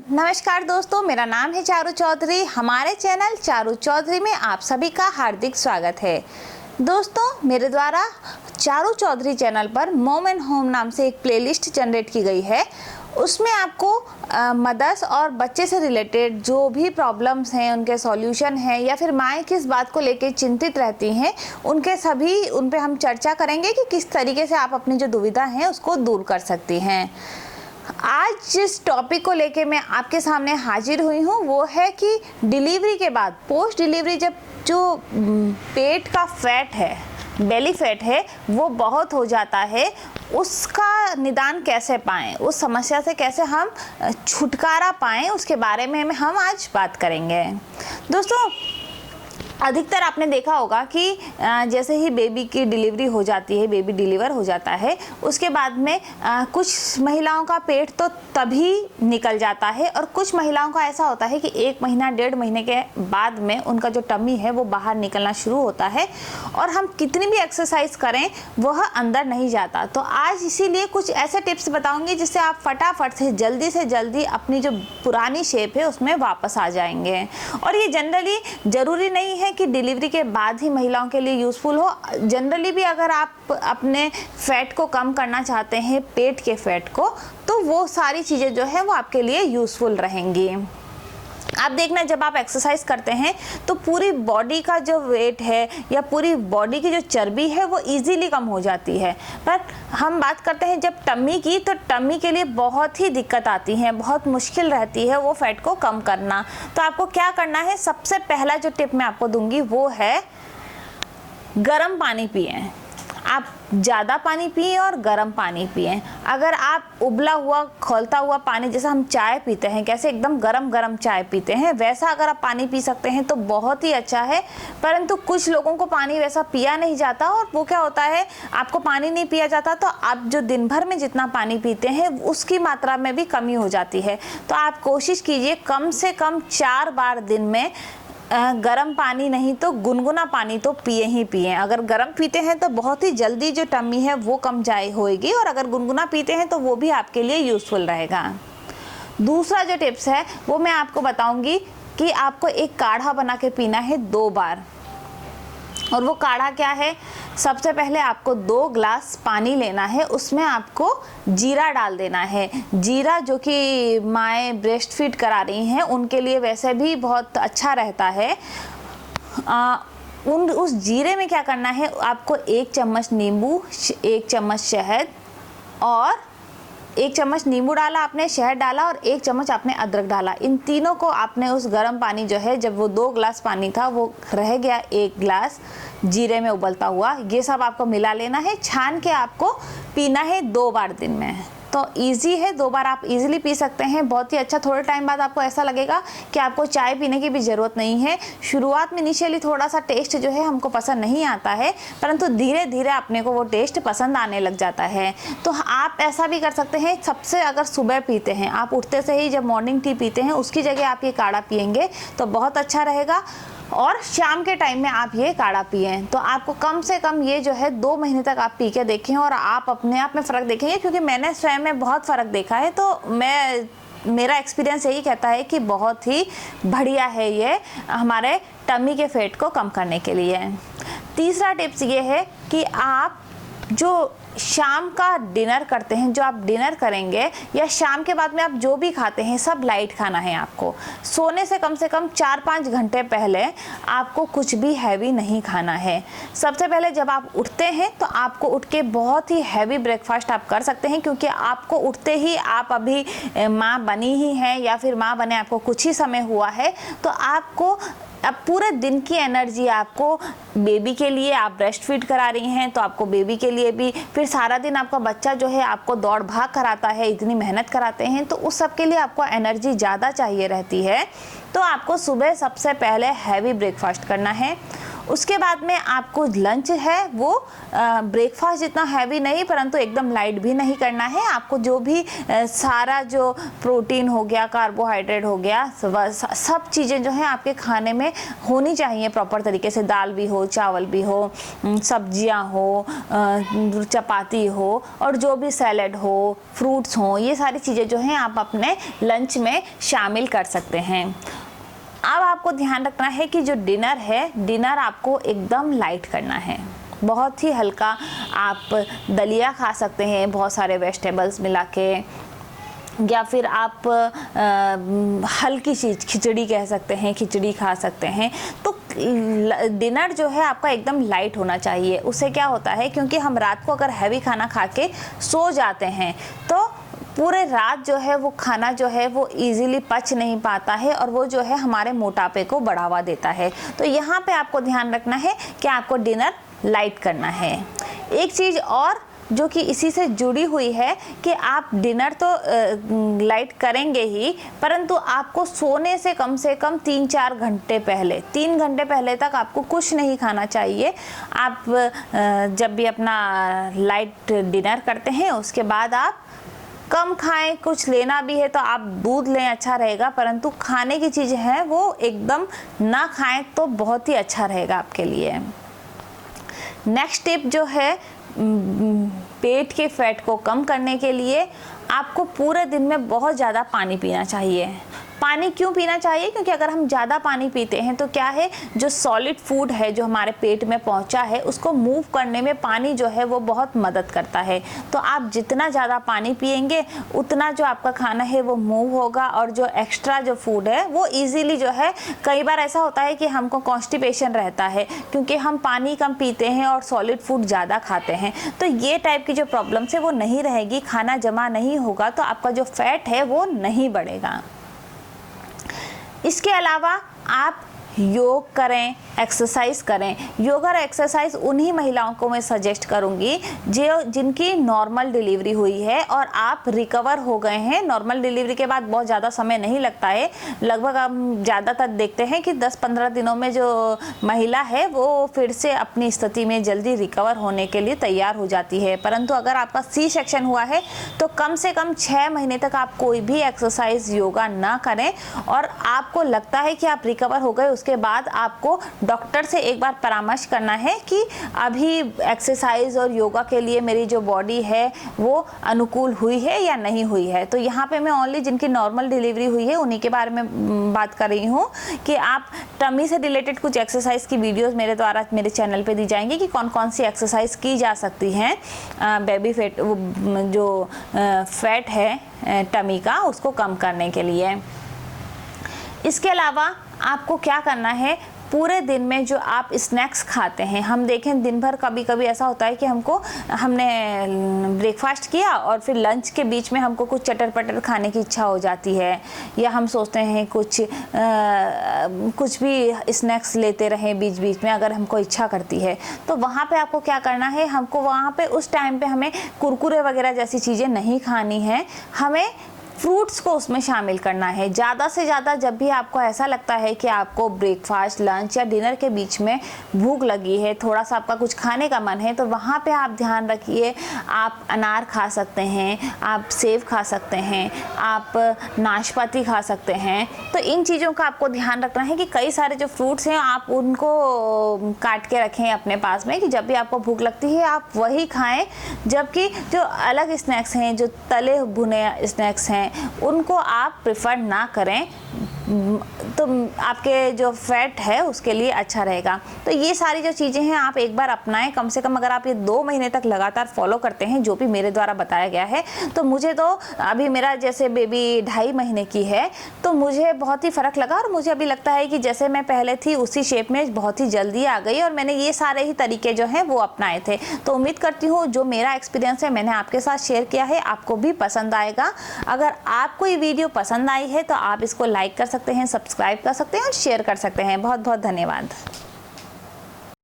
नमस्कार दोस्तों, मेरा नाम है चारू चौधरी। हमारे चैनल चारू चौधरी में आप सभी का हार्दिक स्वागत है। दोस्तों, मेरे द्वारा चारू चौधरी चैनल पर मॉम एंड होम नाम से एक प्लेलिस्ट जनरेट की गई है। उसमें आपको मदर्स और बच्चे से रिलेटेड जो भी प्रॉब्लम्स हैं, उनके सॉल्यूशन हैं, या फिर माएँ किस बात को लेकर चिंतित रहती हैं, उन पे हम चर्चा करेंगे कि किस तरीके से आप अपनी जो दुविधा हैं उसको दूर कर सकती हैं। आज जिस टॉपिक को लेके मैं आपके सामने हाजिर हुई हूँ वो है कि डिलीवरी के बाद, पोस्ट डिलीवरी, जब जो पेट का फैट है, बेली फैट है, वो बहुत हो जाता है, उसका निदान कैसे पाएं, उस समस्या से कैसे हम छुटकारा पाएं, उसके बारे में हम आज बात करेंगे। दोस्तों, अधिकतर आपने देखा होगा कि जैसे ही बेबी की डिलीवरी हो जाती है, बेबी डिलीवर हो जाता है, उसके बाद में कुछ महिलाओं का पेट तो तभी निकल जाता है और कुछ महिलाओं का ऐसा होता है कि 1 महीना 1.5 महीने के बाद में उनका जो टमी है वो बाहर निकलना शुरू होता है और हम कितनी भी एक्सरसाइज करें वह अंदर नहीं जाता। तो आज इसीलिए कुछ ऐसे टिप्स बताऊंगी जिससे आप फटाफट से जल्दी अपनी जो पुरानी शेप है उसमें वापस आ जाएंगे। और ये जनरली ज़रूरी नहीं है कि डिलीवरी के बाद ही महिलाओं के लिए यूज़फुल हो। जनरली भी अगर आप अपने फैट को कम करना चाहते हैं, पेट के फैट को, तो वो सारी चीज़ें जो है वो आपके लिए यूज़फुल रहेंगी। आप देखना, जब आप एक्सरसाइज करते हैं तो पूरी बॉडी का जो वेट है या पूरी बॉडी की जो चर्बी है वो इजीली कम हो जाती है। पर हम बात करते हैं जब टमी की, तो टमी के लिए बहुत ही दिक्कत आती है, बहुत मुश्किल रहती है वो फैट को कम करना। तो आपको क्या करना है, सबसे पहला जो टिप मैं आपको दूंगी वो है गर्म पानी पिएं। आप ज़्यादा पानी पिएं और गर्म पानी पिएं। अगर आप उबला हुआ खौलता हुआ पानी, जैसा हम चाय पीते हैं, कैसे एकदम गरम चाय पीते हैं, वैसा अगर आप पानी पी सकते हैं तो बहुत ही अच्छा है। परंतु कुछ लोगों को पानी वैसा पिया नहीं जाता और वो क्या होता है, आपको पानी नहीं पिया जाता तो आप जो दिन भर में जितना पानी पीते हैं उसकी मात्रा में भी कमी हो जाती है। तो आप कोशिश कीजिए कम से कम 4 बार दिन में गर्म पानी नहीं तो गुनगुना पानी तो पिए ही पिए। अगर गर्म पीते हैं तो बहुत ही जल्दी जो टमी है वो कम जाए होएगी, और अगर गुनगुना पीते हैं तो वो भी आपके लिए यूज़फुल रहेगा। दूसरा जो टिप्स है वो मैं आपको बताऊंगी कि आपको एक काढ़ा बना के पीना है 2 बार। और वो काढ़ा क्या है, सबसे पहले आपको 2 ग्लास पानी लेना है, उसमें आपको जीरा डाल देना है। जीरा जो कि माएँ ब्रेस्ट फीड करा रही हैं उनके लिए वैसे भी बहुत अच्छा रहता है। उस जीरे में क्या करना है, आपको 1 चम्मच नींबू, 1 चम्मच शहद, और 1 चम्मच नींबू डाला आपने, शहद डाला और 1 चम्मच आपने अदरक डाला। इन तीनों को आपने उस गर्म पानी जो है, जब वो 2 ग्लास पानी था वो रह गया 1 ग्लास जीरे में उबलता हुआ, ये सब आपको मिला लेना है। छान के आपको पीना है 2 बार दिन में। तो इजी है, 2 बार आप इजीली पी सकते हैं, बहुत ही अच्छा। थोड़े टाइम बाद आपको ऐसा लगेगा कि आपको चाय पीने की भी ज़रूरत नहीं है। शुरुआत में इनिशियली थोड़ा सा टेस्ट जो है हमको पसंद नहीं आता है, परंतु धीरे धीरे अपने को वो टेस्ट पसंद आने लग जाता है। तो आप ऐसा भी कर सकते हैं, सबसे अगर सुबह पीते हैं, आप उठते से ही जब मॉर्निंग टी पीते हैं उसकी जगह आप ये काढ़ा पिएंगे तो बहुत अच्छा रहेगा। और शाम के टाइम में आप ये काढ़ा पिएं तो आपको कम से कम ये जो है 2 महीने तक आप पी के देखें और आप अपने आप में फ़र्क देखेंगे, क्योंकि मैंने स्वयं में बहुत फ़र्क देखा है। तो मेरा एक्सपीरियंस यही कहता है कि बहुत ही बढ़िया है ये हमारे टमी के फैट को कम करने के लिए। तीसरा टिप्स ये है कि आप जो शाम का डिनर करते हैं, जो आप डिनर करेंगे या शाम के बाद में आप जो भी खाते हैं, सब लाइट खाना है आपको। सोने से कम 4-5 घंटे पहले आपको कुछ भी हैवी नहीं खाना है। सबसे पहले जब आप उठते हैं तो आपको उठ के बहुत ही हैवी ब्रेकफास्ट आप कर सकते हैं, क्योंकि आपको उठते ही, आप अभी माँ बनी ही हैं या फिर माँ बने आपको कुछ ही समय हुआ है, तो आपको अब पूरे दिन की एनर्जी आपको बेबी के लिए, आप ब्रेस्ट फीड करा रही हैं तो आपको बेबी के लिए भी, फिर सारा दिन आपका बच्चा जो है आपको दौड़ भाग कराता है, इतनी मेहनत कराते हैं, तो उस सब के लिए आपको एनर्जी ज़्यादा चाहिए रहती है। तो आपको सुबह सबसे पहले हैवी ब्रेकफास्ट करना है। उसके बाद में आपको लंच है वो ब्रेकफास्ट जितना हैवी नहीं परंतु एकदम लाइट भी नहीं करना है। आपको जो भी सारा जो प्रोटीन हो गया, कार्बोहाइड्रेट हो गया, सब चीज़ें जो हैं आपके खाने में होनी चाहिए प्रॉपर तरीके से। दाल भी हो, चावल भी हो, सब्जियां हो, चपाती हो और जो भी सैलेड हो, फ्रूट्स हो, ये सारी चीज़ें जो हैं आप अपने लंच में शामिल कर सकते हैं। अब आपको ध्यान रखना है कि जो डिनर है, डिनर आपको एकदम लाइट करना है, बहुत ही हल्का। आप दलिया खा सकते हैं बहुत सारे वेजिटेबल्स मिला के, या फिर आप हल्की चीज़ खिचड़ी कह सकते हैं, खिचड़ी खा सकते हैं। तो डिनर जो है आपका एकदम लाइट होना चाहिए। उससे क्या होता है, क्योंकि हम रात को अगर हैवी खाना खा के सो जाते हैं तो पूरे रात जो है वो खाना जो है वो इजीली पच नहीं पाता है और वो जो है हमारे मोटापे को बढ़ावा देता है। तो यहाँ पे आपको ध्यान रखना है कि आपको डिनर लाइट करना है। एक चीज़ और जो कि इसी से जुड़ी हुई है कि आप डिनर तो लाइट करेंगे ही, परंतु आपको सोने से कम 3-4 घंटे पहले, 3 घंटे पहले तक आपको कुछ नहीं खाना चाहिए। आप जब भी अपना लाइट डिनर करते हैं उसके बाद आप कम खाएं। कुछ लेना भी है तो आप दूध लें, अच्छा रहेगा, परंतु खाने की चीज़ है वो एकदम ना खाएं तो बहुत ही अच्छा रहेगा आपके लिए। नेक्स्ट टिप जो है, पेट के फैट को कम करने के लिए आपको पूरे दिन में बहुत ज़्यादा पानी पीना चाहिए। पानी क्यों पीना चाहिए? क्योंकि अगर हम ज़्यादा पानी पीते हैं तो क्या है, जो सॉलिड फूड है जो हमारे पेट में पहुंचा है उसको मूव करने में पानी जो है वो बहुत मदद करता है। तो आप जितना ज़्यादा पानी पिएंगे उतना जो आपका खाना है वो मूव होगा और जो एक्स्ट्रा जो फूड है वो इजीली जो है, कई बार ऐसा होता है कि हमको कॉन्स्टिपेशन रहता है क्योंकि हम पानी कम पीते हैं और सॉलिड फूड ज़्यादा खाते हैं। तो ये टाइप की जो प्रॉब्लम्स है वो नहीं रहेगी, खाना जमा नहीं होगा तो आपका जो फैट है वो नहीं बढ़ेगा। इसके अलावा आप योग करें, एक्सरसाइज करें। योग और एक्सरसाइज उन्हीं महिलाओं को मैं सजेस्ट करूंगी जो जिनकी नॉर्मल डिलीवरी हुई है और आप रिकवर हो गए हैं। नॉर्मल डिलीवरी के बाद बहुत ज़्यादा समय नहीं लगता है, लगभग हम ज़्यादातर देखते हैं कि 10-15 दिनों में जो महिला है वो फिर से अपनी स्थिति में जल्दी रिकवर होने के लिए तैयार हो जाती है। परंतु अगर आपका सी सेक्शन हुआ है तो कम से कम 6 महीने तक आप कोई भी एक्सरसाइज, योगा ना करें और आपको लगता है कि आप रिकवर हो गए, उसके बाद आपको डॉक्टर से एक बार परामर्श करना है कि अभी एक्सरसाइज और योगा के लिए मेरी जो बॉडी है वो अनुकूल हुई है या नहीं हुई है। तो यहाँ पे मैं ओनली जिनकी नॉर्मल डिलीवरी हुई है उन्हीं के बारे में बात कर रही हूँ कि आप टमी से रिलेटेड कुछ एक्सरसाइज की वीडियोस मेरे द्वारा मेरे चैनल पे दी जाएंगी कि कौन कौन सी एक्सरसाइज की जा सकती हैं बेबी फैट, जो फैट है टमी का, उसको कम करने के लिए। इसके अलावा आपको क्या करना है, पूरे दिन में जो आप स्नैक्स खाते हैं, हम देखें दिन भर कभी कभी ऐसा होता है कि हमने ब्रेकफास्ट किया और फिर लंच के बीच में हमको कुछ चटर पटर खाने की इच्छा हो जाती है, या हम सोचते हैं कुछ भी स्नैक्स लेते रहें बीच बीच में अगर हमको इच्छा करती है। तो वहाँ पे आपको क्या करना है, हमको वहाँ पे उस टाइम पे हमें कुरकुरे वगैरह जैसी चीज़ें नहीं खानी है, हमें फ्रूट्स को उसमें शामिल करना है। ज़्यादा से ज़्यादा जब भी आपको ऐसा लगता है कि आपको ब्रेकफास्ट, लंच या डिनर के बीच में भूख लगी है, थोड़ा सा आपका कुछ खाने का मन है, तो वहाँ पे आप ध्यान रखिए, आप अनार खा सकते हैं, आप सेब खा सकते हैं, आप नाशपाती खा सकते हैं। तो इन चीज़ों का आपको ध्यान रखना है कि कई सारे जो फ्रूट्स हैं आप उनको काट के रखें अपने पास में कि जब भी आपको भूख लगती है आप वही खाएँ। जबकि जो अलग स्नैक्स हैं, जो तले भुने स्नैक्स हैं, उनको आप प्रेफर ना करें, तो आपके जो फैट है उसके लिए अच्छा रहेगा। तो ये सारी जो चीज़ें हैं आप एक बार अपनाएं। कम से कम अगर आप ये 2 महीने तक लगातार फॉलो करते हैं जो भी मेरे द्वारा बताया गया है, तो मुझे तो अभी मेरा जैसे बेबी 2.5 महीने की है तो मुझे बहुत ही फ़र्क लगा और मुझे अभी लगता है कि जैसे मैं पहले थी उसी शेप में बहुत ही जल्दी आ गई और मैंने ये सारे ही तरीके जो हैं वो अपनाए थे। तो उम्मीद करती हूँ जो मेरा एक्सपीरियंस है मैंने आपके साथ शेयर किया है आपको भी पसंद आएगा। अगर आपको ये वीडियो पसंद आई है तो आप इसको लाइक कर सकते हैं, सब्सक्राइब कर सकते हैं और शेयर कर सकते हैं। बहुत बहुत धन्यवाद।